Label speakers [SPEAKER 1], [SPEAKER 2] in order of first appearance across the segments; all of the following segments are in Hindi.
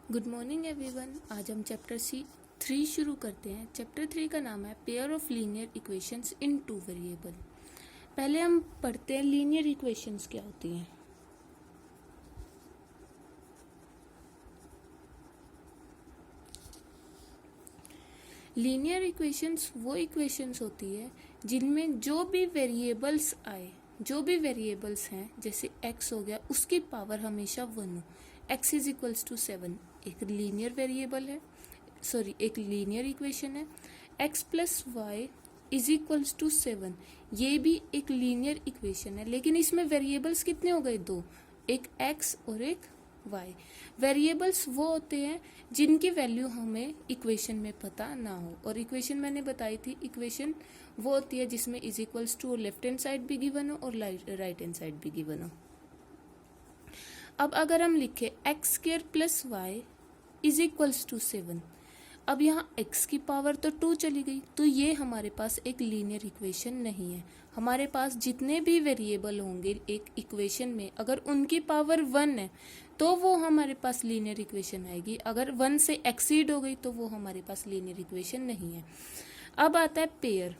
[SPEAKER 1] Good morning everyone. आज हम चैप्टर 3 शुरू करते हैं। चैप्टर 3 का नाम है pair of linear equations in two variable. पहले हम पढ़ते हैं लीनियर इक्वेशंस क्या होती हैं। लीनियर इक्वेशंस वो इक्वेशंस होती है जिनमें जो भी वेरिएबल्स आए, जो भी वेरिएबल्स हैं, जैसे x हो गया, उसकी पावर हमेशा 1 हो। x इज इक्वल्स टू 7 एक लीनियर वेरिएबल है, एक लीनियर इक्वेशन है। x plus y is equals to 7 ये भी एक लीनियर इक्वेशन है, लेकिन इसमें वेरिएबल्स कितने हो गए? 2, एक x और एक y। वेरिएबल्स वो होते हैं जिनकी वैल्यू हमें इक्वेशन में पता ना हो, और इक्वेशन मैंने बताई थी, इक्वेशन वो होती है जिसमें is equals to left hand side भी गिवन हो और राइट हैंड साइड भी गिवन हो। अब अगर हम लिखे x square plus y is equals to 7, अब यहाँ x की पावर तो 2 चली गई, तो ये हमारे पास एक लीनियर इक्वेशन नहीं है। हमारे पास जितने भी वेरिएबल होंगे एक इक्वेशन में, अगर उनकी पावर 1 है तो वो हमारे पास लीनियर इक्वेशन आएगी। अगर 1 से एक्सीड हो गई तो वो हमारे पास लीनियर इक्वेशन नहीं है। अब आता है पेयर।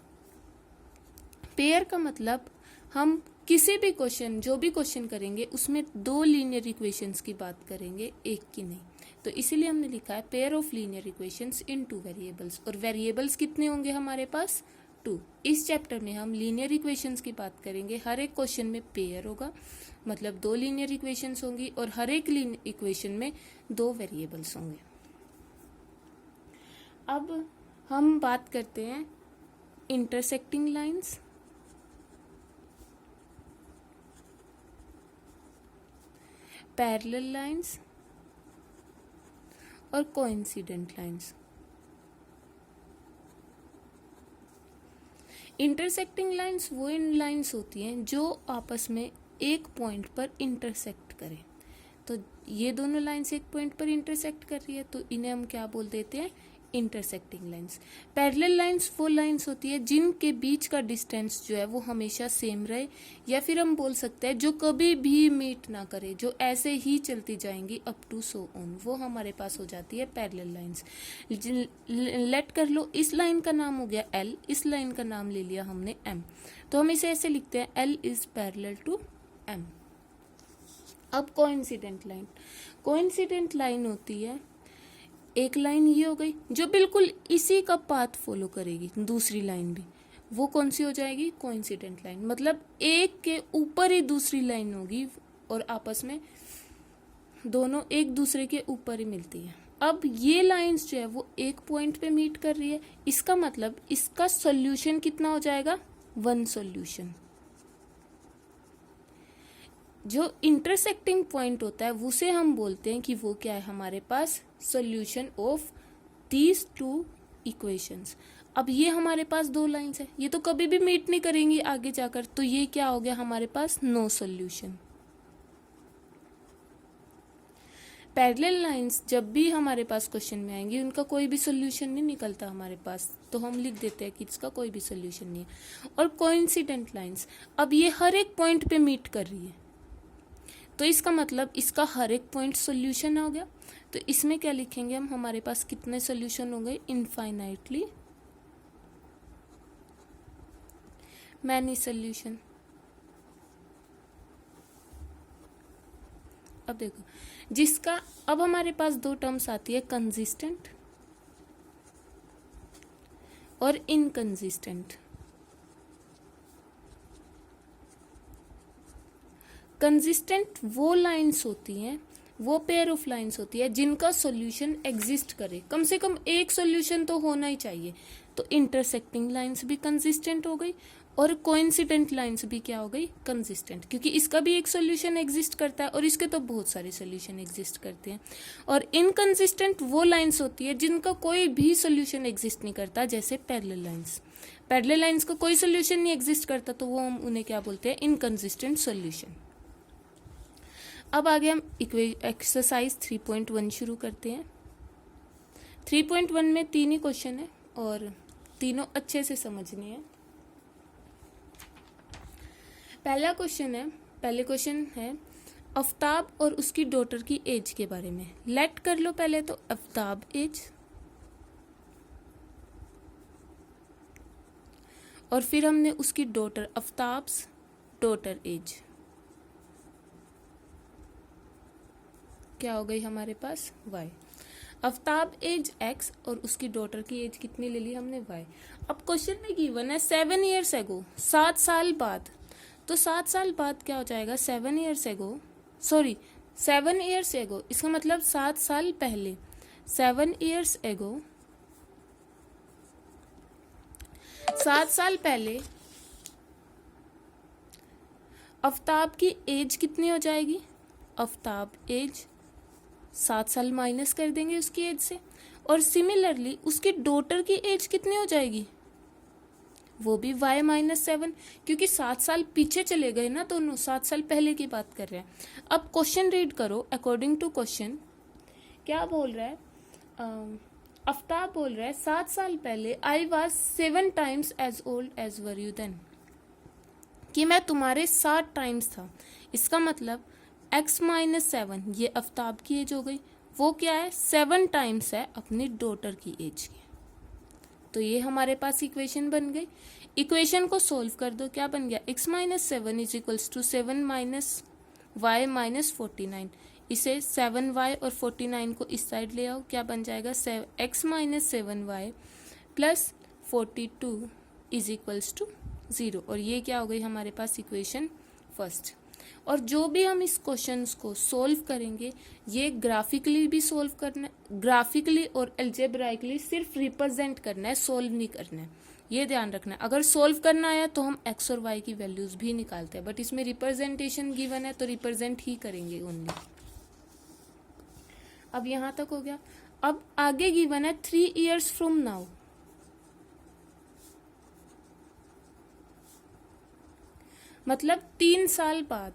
[SPEAKER 1] पेयर का मतलब हम किसी भी क्वेश्चन, जो भी क्वेश्चन करेंगे उसमें 2 लीनियर इक्वेशंस की बात करेंगे, एक की नहीं। तो इसीलिए हमने लिखा है pair of linear equations in 2 variables. और वेरिएबल्स कितने होंगे हमारे पास? 2। इस चैप्टर में हम लीनियर इक्वेशंस की बात करेंगे। हर एक क्वेश्चन में पेयर होगा, मतलब 2 लीनियर इक्वेशंस होंगी, और हर एक लीनियर इक्वेशन में 2 वेरिएबल्स होंगे। अब हम बात करते हैं इंटरसेक्टिंग लाइंस, पैरेलल लाइंस और कोइंसिडेंट लाइंस। इंटरसेक्टिंग लाइंस वो इन लाइंस होती हैं जो आपस में एक पॉइंट पर इंटरसेक्ट करें। तो ये दोनों लाइंस एक पॉइंट पर इंटरसेक्ट कर रही है, तो इन्हें हम क्या बोल देते हैं? Intersecting lines. पैरेलल लाइंस वो लाइंस होती है जिनके बीच का डिस्टेंस जो है वो हमेशा सेम रहे, या फिर हम बोल सकते हैं जो कभी भी मीट ना करे, जो ऐसे ही चलती जाएंगी अप टू सो ऑन, वो हमारे पास हो जाती है पैरेलल लाइंस। लेट कर लो, इस लाइन का नाम हो गया L, इस लाइन का नाम ले लिया हमने M, तो हम इसे ऐसे लिखते हैं L is parallel to M। अब कोइंसिडेंट लाइन। कोइंसिडेंट लाइन होती है, एक लाइन ये हो गई जो बिल्कुल इसी का पाथ फॉलो करेगी, दूसरी लाइन भी, वो कौन सी हो जाएगी? Coincident line. मतलब एक के ऊपर ही दूसरी लाइन होगी और आपस में दोनों एक दूसरे के ऊपर ही मिलती है। अब ये लाइंस जो है वो एक पॉइंट पे मीट कर रही है, इसका मतलब इसका सॉल्यूशन कितना हो जाएगा? 1 सॉल्यूशन। जो इंटरसेक्टिंग पॉइंट होता है उसे हम बोलते हैं कि वो क्या है हमारे पास? Solution of these 2 equations. अब ये हमारे पास 2 लाइंस है, ये तो कभी भी मीट नहीं करेंगी आगे जाकर, तो ये क्या हो गया हमारे पास? No solution. पैरेलल लाइंस जब भी हमारे पास क्वेश्चन में आएंगी उनका कोई भी सॉल्यूशन नहीं निकलता हमारे पास, तो हम लिख देते हैं कि इसका कोई भी सॉल्यूशन नहीं है। और कोइंसिडेंट लाइंस, अब ये हर एक पॉइंट पे मीट कर रही है, तो इसका मतलब इसका हर एक पॉइंट सॉल्यूशन हो गया। तो इसमें क्या लिखेंगे हम? हमारे पास कितने सॉल्यूशन हो गए? Infinitely many solution. अब देखो, जिसका अब हमारे पास 2 टर्म्स आती है, कंसिस्टेंट और इनकंसिस्टेंट। कंसिस्टेंट वो लाइंस होती हैं, वो पेयर ऑफ लाइंस होती है जिनका सॉल्यूशन एग्जिस्ट करे, कम से कम एक सॉल्यूशन तो होना ही चाहिए। तो इंटरसेक्टिंग लाइंस भी कंसिस्टेंट हो गई, और कोइंसिडेंट लाइंस भी क्या हो गई? कंसिस्टेंट, क्योंकि इसका भी एक सॉल्यूशन एग्जिस्ट करता है और इसके तो बहुत सारे सॉल्यूशन एग्जिस्ट करते हैं। और इनकंसिस्टेंट वो लाइंस होती है जिनका कोई भी सॉल्यूशन एग्जिस्ट नहीं करता, जैसे पैरेलल लाइंस। पैरेलल लाइंस का कोई सॉल्यूशन नहीं एग्जिस्ट करता, तो वो हम उन्हें क्या बोलते हैं? Inconsistent solution. अब आगे हम एक्सरसाइज 3.1 शुरू करते हैं। 3.1 में 3 ही क्वेश्चन है और तीनों अच्छे से समझने हैं। पहले क्वेश्चन है आफ्ताब और उसकी डॉटर की एज के बारे में। लेट कर लो पहले तो आफ्ताब एज, और फिर हमने उसकी डॉटर आफ्ताब्स डॉटर एज, क्या हो गई हमारे पास y। आफ्ताब एज x और उसकी डॉटर की एज कितनी ले ली हमने y। अब क्वेश्चन में गिवन है 7 years एगो, 7 साल बाद, तो 7 साल बाद क्या हो जाएगा 7 years एगो, सॉरी 7 years एगो, इसका मतलब 7 साल पहले, 7 years एगो, 7 साल पहले आफ्ताब की एज कितनी हो जाएगी, आफ्ताब एज 7 साल माइनस कर देंगे उसकी एज से, और सिमिलरली उसकी डॉटर की एज कितनी हो जाएगी, वो भी y -7, क्योंकि 7 साल पीछे चले गए ना दोनों, 7 साल पहले की बात कर रहे हैं। अब क्वेश्चन रीड करो, अकॉर्डिंग टू क्वेश्चन क्या बोल रहा है, आफ्ताब बोल रहा है 7 साल पहले I was 7 times as old as were you then, कि मैं तुम्हारे 7 टाइम्स था। इसका मतलब x -7 ये आफ्ताब की एज हो गई, वो क्या है 7 टाइम्स है अपनी डॉटर की एज की। तो ये हमारे पास इक्वेशन बन गई। इक्वेशन को सोल्व कर दो, क्या बन गया x -7 is equals to 7 y -49। इसे 7y और 49 को इस साइड ले आओ, क्या बन जाएगा x -7y plus 42 is equals to 0, और ये क्या हो गई हमारे पास इक्वेशन फर्स्ट। और जो भी हम इस क्वेश्चन को सोल्व करेंगे ये ग्राफिकली भी सोल्व करना है, ग्राफिकली और एल्जेब्राइकली सिर्फ रिप्रेजेंट करना है, सोल्व नहीं करना है, ये ध्यान रखना है। अगर सोल्व करना आया तो हम x और y की वैल्यूज भी निकालते हैं, बट इसमें रिप्रेजेंटेशन गिवन है तो रिप्रेजेंट ही करेंगे ओनली। अब यहां तक हो गया। अब आगे गिवन है 3 years फ्रॉम नाउ, मतलब 3 साल बाद।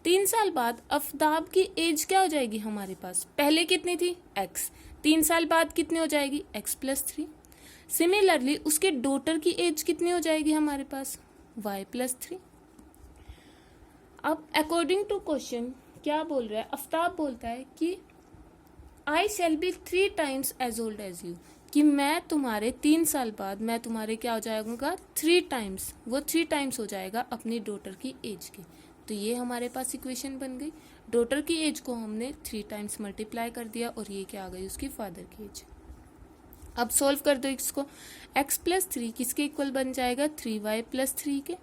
[SPEAKER 1] 3 साल बाद आफ्ताब की एज क्या हो जाएगी हमारे पास, पहले कितनी थी x, 3 साल बाद कितनी हो जाएगी x +3। सिमिलरली उसके डॉटर की एज कितनी हो जाएगी हमारे पास y +3। अब अकॉर्डिंग टू क्वेश्चन क्या बोल रहा है, आफ्ताब बोलता है कि I shall be 3 times as old as you, कि मैं तुम्हारे 3 साल बाद मैं तुम्हारे क्या हो जाएगा 3 times, वो 3 times हो जाएगा अपनी डॉटर की एज की। तो ये हमारे पास इक्वेशन बन गई, डॉटर की एज को हमने 3 times मल्टीप्लाई कर दिया और ये क्या आ गई उसकी फादर की एज। अब सोल्व कर दो इसको, x +3 किसके इक्वल बन जाएगा 3y +3 के,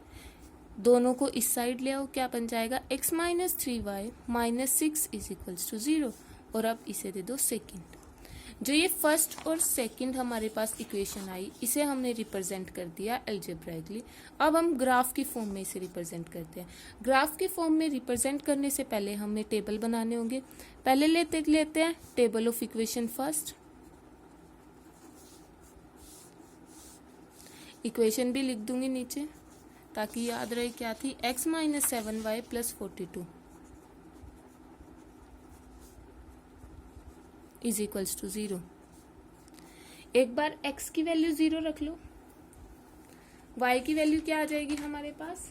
[SPEAKER 1] दोनों को इस साइड ले आओ, क्या बन जाएगा x -3y -6 is equals to 0, और अब इसे दे दो सेकेंड। जो ये फर्स्ट और सेकंड हमारे पास इक्वेशन आई इसे हमने रिप्रेजेंट कर दिया एल्जेब्राइकली। अब हम ग्राफ की फॉर्म में इसे रिप्रेजेंट करते हैं। ग्राफ की फॉर्म में रिप्रेजेंट करने से पहले हमें टेबल बनाने होंगे। पहले लेते हैं table of equation first. Equation भी लिख दूंगी नीचे ताकि याद रहे क्या थी, x -7y + 42 is equals to 0। एक बार x की वैल्यू 0 रख लो, y की वैल्यू क्या आ जाएगी हमारे पास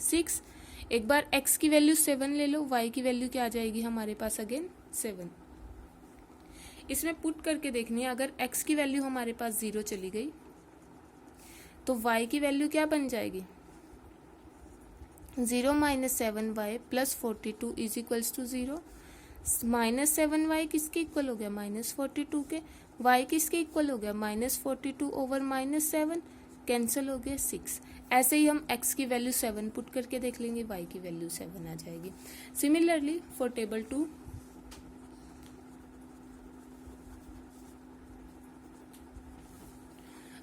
[SPEAKER 1] 6। एक बार x की वैल्यू 7 ले लो, y की वैल्यू क्या आ जाएगी हमारे पास अगेन 7। इसमें पुट करके देखनी है, अगर x की वैल्यू हमारे पास 0 चली गई तो y की वैल्यू क्या बन जाएगी 0 -7y + 42 is equals to 0। -7y किसके इक्वल हो गया -42 के, y किसके इक्वल हो गया -42 ओवर -7, कैंसिल हो गया 6। ऐसे ही हम x की वैल्यू 7 पुट करके देख लेंगे, y की वैल्यू 7 आ जाएगी। सिमिलरली फॉर टेबल 2,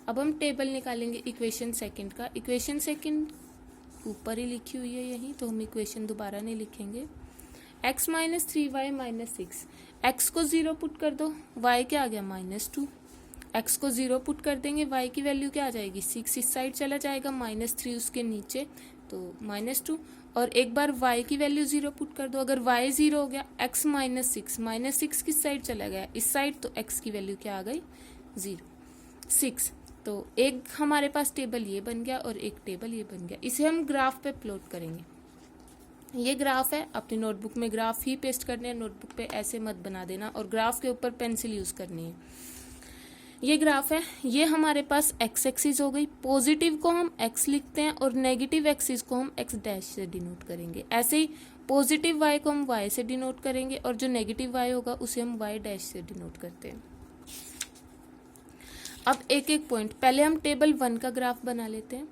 [SPEAKER 1] अब हम टेबल निकालेंगे इक्वेशन सेकंड का। इक्वेशन सेकंड ऊपर ही लिखी हुई है यही, तो हम इक्वेशन दोबारा नहीं लिखेंगे। x -3y -6, x को 0 पुट कर दो, y क्या आ गया -2। x को 0 पुट कर देंगे, y की वैल्यू क्या आ जाएगी 6, इस साइड चला जाएगा, -3 उसके नीचे तो -2। और एक बार y की वैल्यू 0 पुट कर दो, अगर y 0 हो गया, x -6 किस साइड चला गया इस साइड, तो x की वैल्यू क्या आ गई 6। तो एक हमारे पास टेबल ये बन गया और एक टेबल ये बन गया। इसे हम ग्राफ पे प्लॉट करेंगे। ये ग्राफ है, अपनी नोटबुक में ग्राफ ही पेस्ट करने हैं, नोटबुक पे ऐसे मत बना देना, और ग्राफ के ऊपर पेंसिल यूज करनी है। ये ग्राफ है, ये हमारे पास एक्स एक्सिस हो गई। पॉजिटिव को हम एक्स लिखते हैं और नेगेटिव एक्सिस को हम एक्स डैश से डिनोट करेंगे। ऐसे ही पॉजिटिव वाई को हम वाई से डिनोट करेंगे और जो नेगेटिव वाई होगा उसे हम वाई डैश से डिनोट करते हैं। अब एक एक पॉइंट, पहले हम टेबल 1 का ग्राफ बना लेते हैं।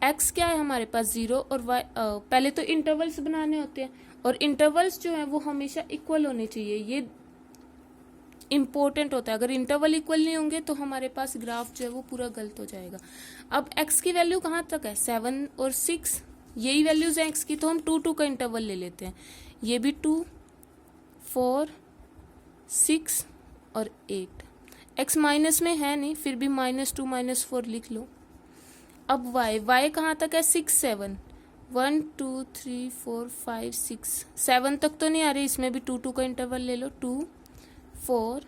[SPEAKER 1] एक्स क्या है हमारे पास 0 और वाई, पहले तो इंटरवल्स बनाने होते हैं और इंटरवल्स जो है वो हमेशा इक्वल होने चाहिए, ये इंपॉर्टेंट होता है। अगर इंटरवल इक्वल नहीं होंगे तो हमारे पास ग्राफ जो है वो पूरा गलत हो जाएगा। अब एक्स की वैल्यू कहाँ तक है, 7 और 6, यही वैल्यूज है एक्स की, तो हम 2 का इंटरवल ले लेते हैं। ये भी 2, 4, 6 और 8। एक्स माइनस में है नहीं, फिर भी -2 -4 लिख लो। अब वाई कहाँ तक है, 6 7, 1 2 3 4 5 6 7 तक तो नहीं आ रही, इसमें भी 2 का इंटरवल ले लो, 2 4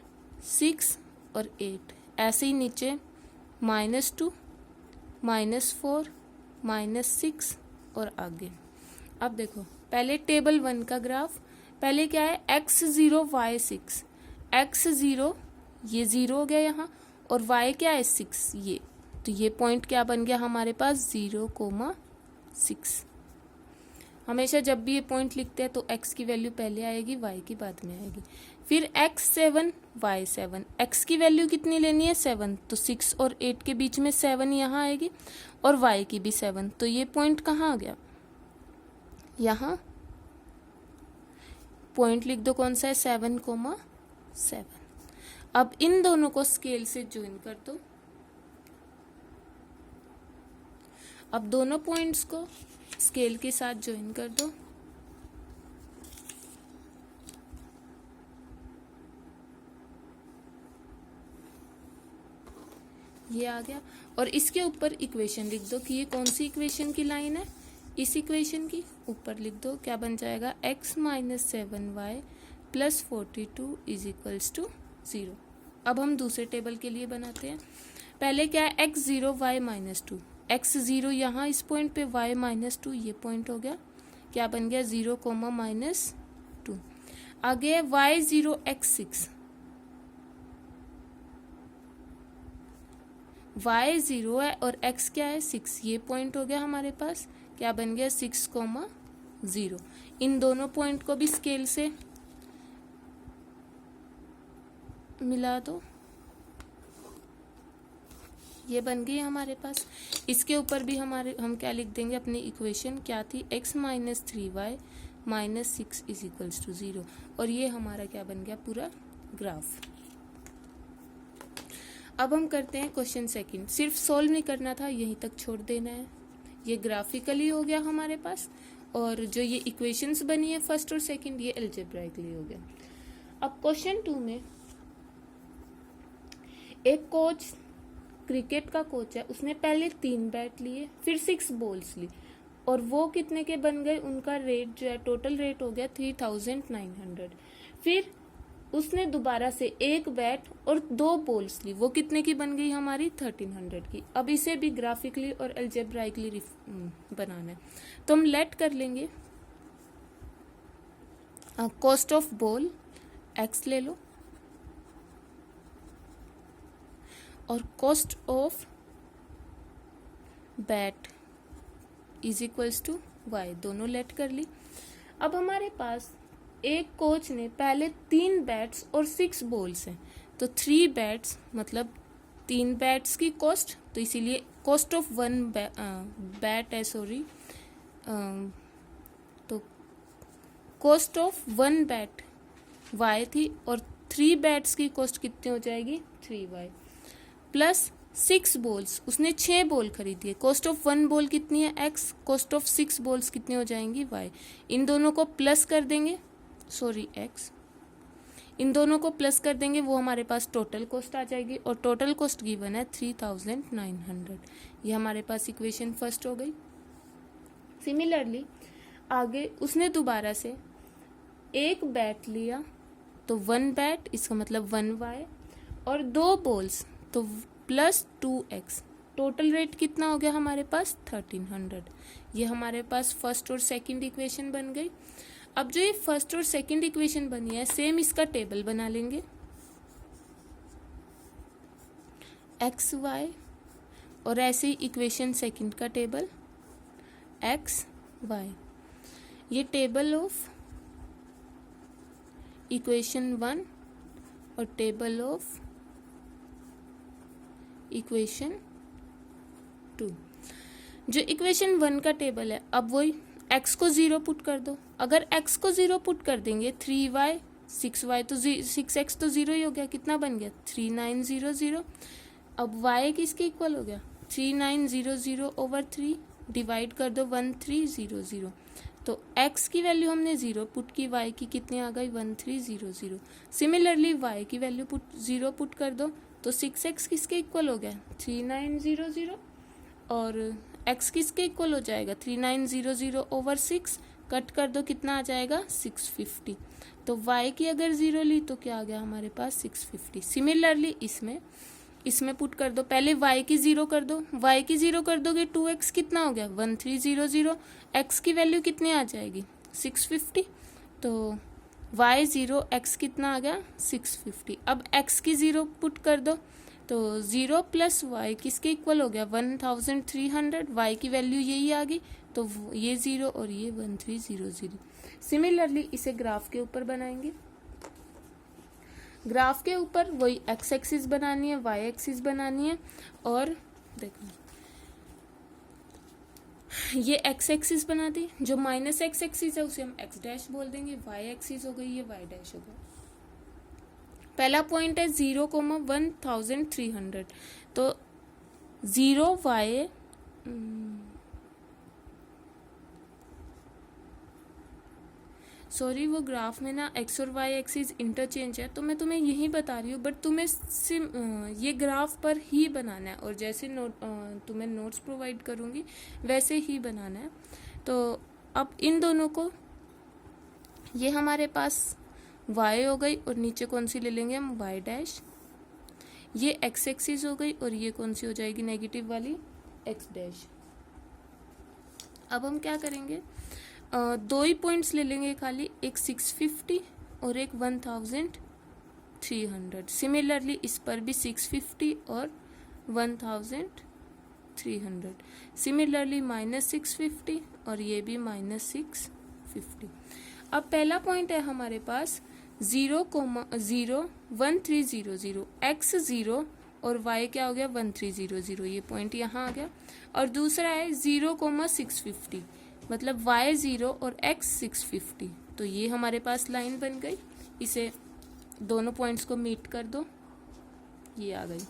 [SPEAKER 1] 6 और 8। ऐसे ही नीचे -2 -4 -6 और आगे। अब देखो पहले टेबल 1 का ग्राफ, पहले क्या है x0 y6, x0 ये 0 हो गया यहाँ और y क्या है 6, ये तो ये पॉइंट क्या बन गया हमारे पास 0,6। हमेशा जब भी ये पॉइंट लिखते हैं तो x की वैल्यू पहले आएगी, y की बाद में आएगी। फिर x7 y7, x की वैल्यू कितनी लेनी है 7, तो 6 और 8 के बीच में 7 यहाँ आएगी और y की भी 7, तो ये पॉइंट कहाँ आ गया, यहाँ पॉइंट लिख दो, कौन सा है 7,7। अब इन दोनों को स्केल से ज्वाइन कर दो। अब दोनों पॉइंट्स को स्केल के साथ ज्वाइन कर दो। ये आ गया और इसके ऊपर इक्वेशन लिख दो कि ये कौन सी इक्वेशन की लाइन है, इस इक्वेशन की ऊपर लिख दो। क्या बन जाएगा, x - 7y + 42 = 0। अब हम दूसरे टेबल के लिए बनाते हैं। पहले क्या है x0 y -2, x0 यहाँ इस पॉइंट पे, y -2 ये पॉइंट हो गया, क्या बन गया 0, -2। आगे है y0 x6, y 0 है और x क्या है 6, ये पॉइंट हो गया हमारे पास, क्या बन गया 6,0। इन दोनों पॉइंट को भी स्केल से मिला दो, ये बन गई हमारे पास। इसके ऊपर भी हम क्या लिख देंगे, अपनी इक्वेशन क्या थी, x - 3y - 6 = 0, और ये हमारा क्या बन गया पूरा ग्राफ। अब हम करते हैं क्वेश्चन सेकंड। सिर्फ सोल्व नहीं करना था, यहीं तक छोड़ देना है। ये ग्राफिकली हो गया हमारे पास, और जो ये इक्वेशंस बनी है फर्स्ट और सेकंड, ये अलजेब्राइकली हो गया। अब क्वेश्चन 2 में एक कोच, क्रिकेट का कोच है, उसने पहले 3 बैट लिए, फिर 6 बॉल्स ली, और वो कितने के बन गए, उनका रेट जो है टोटल रेट हो गया 3900। फिर उसने दोबारा से 1 बैट और 2 बॉल्स ली, वो कितने की बन गई हमारी 1300 की। अब इसे भी ग्राफिकली और अलजेब्राइकली बनाना है, तो हम लेट कर लेंगे। कॉस्ट ऑफ बॉल x ले लो और कॉस्ट ऑफ बैट = y, दोनों लेट कर ली। अब हमारे पास एक कोच ने पहले 3 बैट्स और 6 बॉल्स हैं, तो 3 बैट्स मतलब 3 बैट्स की कॉस्ट, तो इसीलिए कॉस्ट ऑफ 1 बैट है, सॉरी, तो कॉस्ट ऑफ 1 बैट y थी और 3 बैट्स की कॉस्ट कितनी हो जाएगी 3y, प्लस 6 बॉल्स, उसने 6 बॉल खरीदी है, कॉस्ट ऑफ 1 बॉल कितनी है x, कॉस्ट ऑफ 6 बॉल्स कितनी हो जाएंगी y। इन दोनों को प्लस कर देंगे, सॉरी x, इन दोनों को प्लस कर देंगे, वो हमारे पास टोटल कॉस्ट आ जाएगी, और टोटल कॉस्ट गिवन है 3900। ये हमारे पास इक्वेशन फर्स्ट हो गई। सिमिलरली आगे उसने दोबारा से 1 बैट लिया, तो 1 बैट, इसका मतलब 1y, और 2 बॉल्स, तो +2x, टोटल रेट कितना हो गया हमारे पास 1300। ये हमारे पास फर्स्ट और सेकंड इक्वेशन बन गई। अब जो ये फर्स्ट और सेकंड इक्वेशन बनी है सेम इसका टेबल बना लेंगे, एक्स वाई, और ऐसे ही इक्वेशन सेकंड का टेबल एक्स वाई। ये टेबल ऑफ इक्वेशन 1 और टेबल ऑफ इक्वेशन 2। जो इक्वेशन 1 का टेबल है, अब वही x को 0 पुट कर दो। अगर x को 0 पुट कर देंगे 3y 6y तो 6x तो 0 ही हो गया, कितना बन गया 3900। अब y किसके इक्वल हो गया 3900 ओवर 3, डिवाइड कर दो 1300। तो x की वैल्यू हमने 0 पुट की, y की कितनी आ गई 1300। सिमिलरली y की वैल्यू 0 पुट कर दो तो 6x किसके इक्वल हो गया 3900, और x किसके इक्वल हो जाएगा 3900 ओवर 6, कट कर दो कितना आ जाएगा 650। तो y की अगर 0 ली तो क्या आ गया हमारे पास 650। सिमिलरली इसमें पुट कर दो, पहले y की 0 कर दो, y की 0 कर दोगे 2x कितना हो गया 1300, x की वैल्यू कितनी आ जाएगी 650। तो y 0 x कितना आ गया 650। अब x की 0 पुट कर दो तो 0 प्लस y किसके इक्वल हो गया 1300, y की वैल्यू यही आ गई, तो ये 0 और ये 1300। सिमिलरली इसे ग्राफ के ऊपर बनाएंगे। ग्राफ के ऊपर वही x एक्सिस बनानी है, y एक्सिस बनानी है, और देखो ये x एक्सिस बना दी, जो माइनस x एक्सिस है उसे हम x डैश बोल देंगे, y एक्सिस हो गई ये y डैश हो गया। पहला पॉइंट है 0,1300, तो 0y सॉरी वो ग्राफ में ना x और y एक्सिस इंटरचेंज है, तो मैं तुम्हें यही बता रही हूँ, बट तुम्हें ये ग्राफ पर ही बनाना है, और जैसे तुम्हें नोट्स प्रोवाइड करूँगी वैसे ही बनाना है। तो अब इन दोनों को, ये हमारे पास y हो गई और नीचे कौन सी ले लेंगे हम y डैश, ये x एक्सिस हो गई और ये कौन सी हो जाएगी नेगेटिव वाली x डैश। अब हम क्या करेंगे, दो ही पॉइंट्स ले लेंगे खाली, एक 650 और एक 1300। सिमिलरली इस पर भी 650 और 1300। सिमिलरली -650 और ये भी -650। अब पहला पॉइंट है हमारे पास 0,0 x 0 और y क्या हो गया 1300, ये पॉइंट यहाँ आ गया। और दूसरा है 0,650, मतलब y 0 और x 650, तो ये हमारे पास लाइन बन गई। इसे दोनों पॉइंट्स को मीट कर दो, ये आ गई।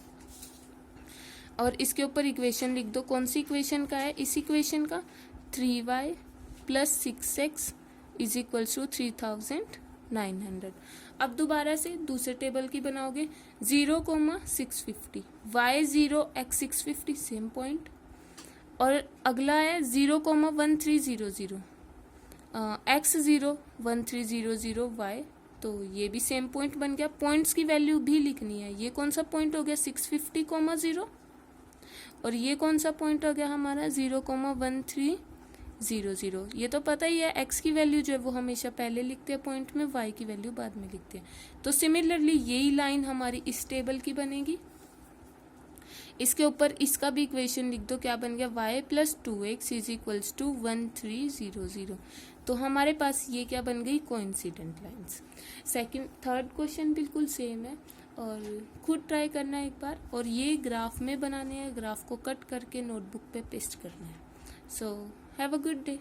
[SPEAKER 1] और इसके ऊपर इक्वेशन लिख दो, कौन सी इक्वेशन का है, इस इक्वेशन का 3y plus 6x is equals to 3900। अब दोबारा से दूसरे टेबल की बनाओगे, 0,650 y 0 x 650 सेम पॉइंट, और अगला है 0,1300 x 0 1300 y, तो ये भी सेम पॉइंट बन गया। पॉइंट्स की वैल्यू भी लिखनी है, ये कौन सा पॉइंट हो गया 650,0 और ये कौन सा पॉइंट हो गया हमारा 0,1300। ये तो पता ही है x की वैल्यू जो है वो हमेशा पहले लिखते हैं पॉइंट में, y की वैल्यू बाद में लिखते हैं। तो सिमिलरली यही लाइन हमारी इस टेबल की बनेगी। इसके ऊपर इसका भी इक्वेशन लिख दो, क्या बन गया y plus 2x is equals to 1300। तो हमारे पास ये क्या बन गई कोइंसिडेंट लाइंस। थर्ड क्वेश्चन बिल्कुल सेम है, और खुद ट्राई करना है एक बार, और ये ग्राफ में बनाने हैं, ग्राफ को कट करके नोटबुक पे पेस्ट करना है। So have a good day.